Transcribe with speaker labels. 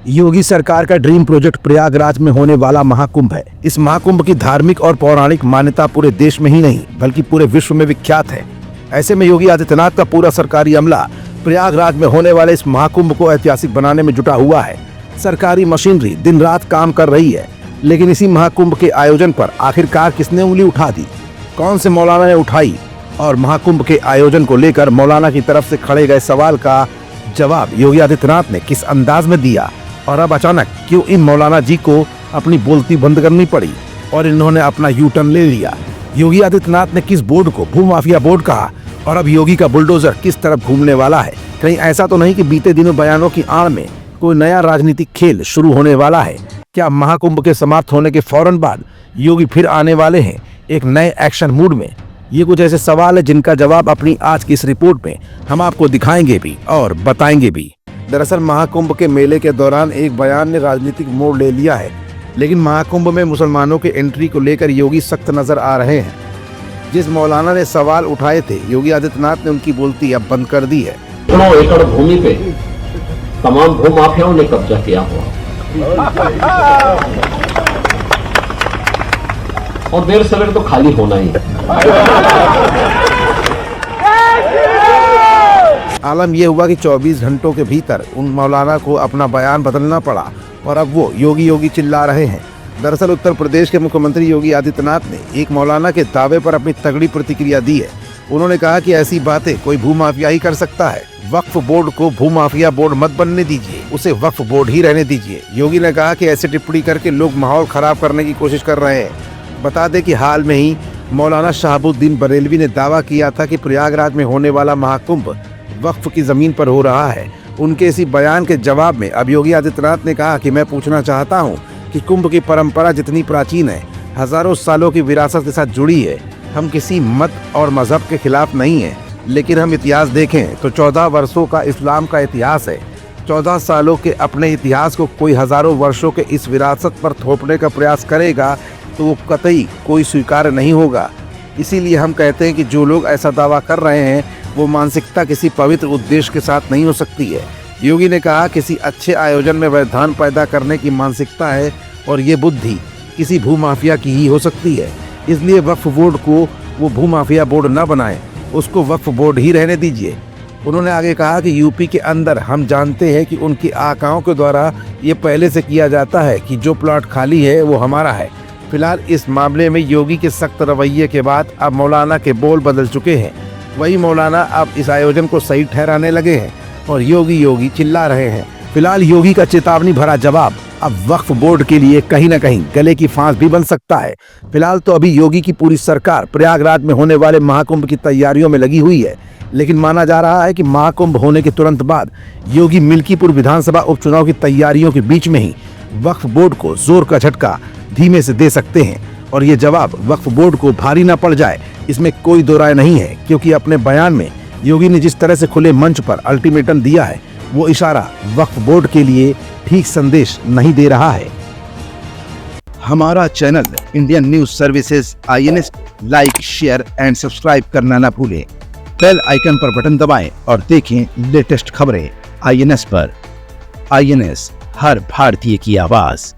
Speaker 1: योगी सरकार का dream project Prayagraj में होने वाला महाकुंभ है। इस महाकुंभ की धार्मिक और पौराणिक मान्यता पूरे देश में ही नहीं बल्कि पूरे विश्व में विख्यात है। ऐसे में योगी आदित्यनाथ का पूरा सरकारी अमला प्रयागराज में होने वाले इस महाकुंभ को ऐतिहासिक बनाने में जुटा हुआ है। सरकारी मशीनरी दिन रात काम कर रही है, लेकिन इसी महाकुंभ के आयोजन पर आखिरकार किसने उंगली उठा दी, कौन से मौलाना ने उठाई और महाकुंभ के आयोजन को लेकर मौलाना की तरफ से खड़े गए सवाल का जवाब योगी आदित्यनाथ ने किस अंदाज में दिया और अब अचानक क्यों इन मौलाना जी को अपनी बोलती बंद करनी पड़ी और इन्होंने अपना यू टर्न ले लिया। योगी आदित्यनाथ ने किस बोर्ड को भूमाफिया बोर्ड कहा और अब योगी का बुलडोजर किस तरफ घूमने वाला है। कहीं ऐसा तो नहीं कि बीते दिनों बयानों की आड़ में कोई नया राजनीतिक खेल शुरू होने वाला है। क्या महाकुंभ के समाप्त होने के फौरन बाद योगी फिर आने वाले हैं एक नए एक्शन मूड में? ये कुछ ऐसे सवाल है जिनका जवाब अपनी आज की इस रिपोर्ट में हम आपको दिखाएंगे भी और बताएंगे भी। दरअसल महाकुंभ के मेले के दौरान एक बयान ने राजनीतिक मोड़ ले लिया है, लेकिन महाकुंभ में मुसलमानों के एंट्री को लेकर योगी सख्त नजर आ रहे हैं। जिस मौलाना ने सवाल उठाए थे, योगी आदित्यनाथ ने उनकी बोलती अब बंद कर दी है।
Speaker 2: एकड़ भूमि पे तमाम भूमाफियाओं ने कब्जा किया हुआ और देर सवेर तो खाली होना ही है।
Speaker 1: आलम यह हुआ कि 24 घंटों के भीतर उन मौलाना को अपना बयान बदलना पड़ा और अब वो योगी योगी चिल्ला रहे हैं। दरअसल उत्तर प्रदेश के मुख्यमंत्री योगी आदित्यनाथ ने एक मौलाना के दावे पर अपनी तगड़ी प्रतिक्रिया दी है। उन्होंने कहा कि ऐसी बातें कोई भूमाफिया ही कर सकता है। वक्फ बोर्ड को भूमाफिया बोर्ड मत बनने दीजिए, उसे वक्फ बोर्ड ही रहने दीजिए। योगी ने कहा कि ऐसे टिप्पणी करके लोग माहौल खराब करने की कोशिश कर रहे हैं। बता दें कि हाल में ही मौलाना शहाबुद्दीन बरेलवी ने दावा किया था कि प्रयागराज में होने वाला महाकुंभ वक्फ की जमीन पर हो रहा है। उनके इसी बयान के जवाब में अब योगी आदित्यनाथ ने कहा कि मैं पूछना चाहता हूं कि कुंभ की परंपरा जितनी प्राचीन है, हजारों सालों की विरासत के साथ जुड़ी है। हम किसी मत और मजहब के खिलाफ नहीं है, लेकिन हम इतिहास देखें तो 14 वर्षों का इस्लाम का इतिहास है। 14 सालों के अपने इतिहास को कोई हजारों वर्षों के इस विरासत पर थोपने का प्रयास करेगा तो वो कतई कोई स्वीकार नहीं होगा। इसीलिए हम कहते हैं कि जो लोग ऐसा दावा कर रहे हैं वो मानसिकता किसी पवित्र उद्देश्य के साथ नहीं हो सकती है। योगी ने कहा किसी अच्छे आयोजन में व्यवधान पैदा करने की मानसिकता है और ये बुद्धि किसी भूमाफिया की ही हो सकती है। इसलिए वक्फ बोर्ड को वो भूमाफिया बोर्ड न बनाएं, उसको वक्फ बोर्ड ही रहने दीजिए। उन्होंने आगे कहा कि यूपी के अंदर हम जानते हैं कि उनकी आकाओं के द्वारा ये पहले से किया जाता है कि जो प्लॉट खाली है वो हमारा है। फिलहाल इस मामले में योगी के सख्त रवैये के बाद अब मौलाना के बोल बदल चुके हैं। वही मौलाना अब इस आयोजन को सही ठहराने लगे हैं और योगी योगी चिल्ला रहे हैं। फिलहाल योगी का चेतावनी भरा जवाब अब वक्फ बोर्ड के लिए कहीं न कहीं गले की फांस भी बन सकता है। फिलहाल तो अभी योगी की पूरी सरकार प्रयागराज में होने वाले महाकुंभ की तैयारियों में लगी हुई है, लेकिन माना जा रहा है कि महाकुंभ होने के तुरंत बाद योगी मिल्कीपुर विधानसभा उपचुनाव की तैयारियों के बीच में ही वक्फ बोर्ड को जोर का झटका धीमे से दे सकते हैं और ये जवाब वक्फ बोर्ड को भारी न पड़ जाए, इसमें कोई दो राय नहीं है। क्योंकि अपने बयान में योगी ने जिस तरह से खुले मंच पर अल्टीमेटम दिया है, वो इशारा वक्फ बोर्ड के लिए ठीक संदेश नहीं दे रहा है। हमारा channel Indian news services INS like, share and subscribe करना न भूलें। बेल आइकन पर बटन दबाएं और देखें लेटेस्ट खबरें INS पर। INS, हर भारतीय की आवाज।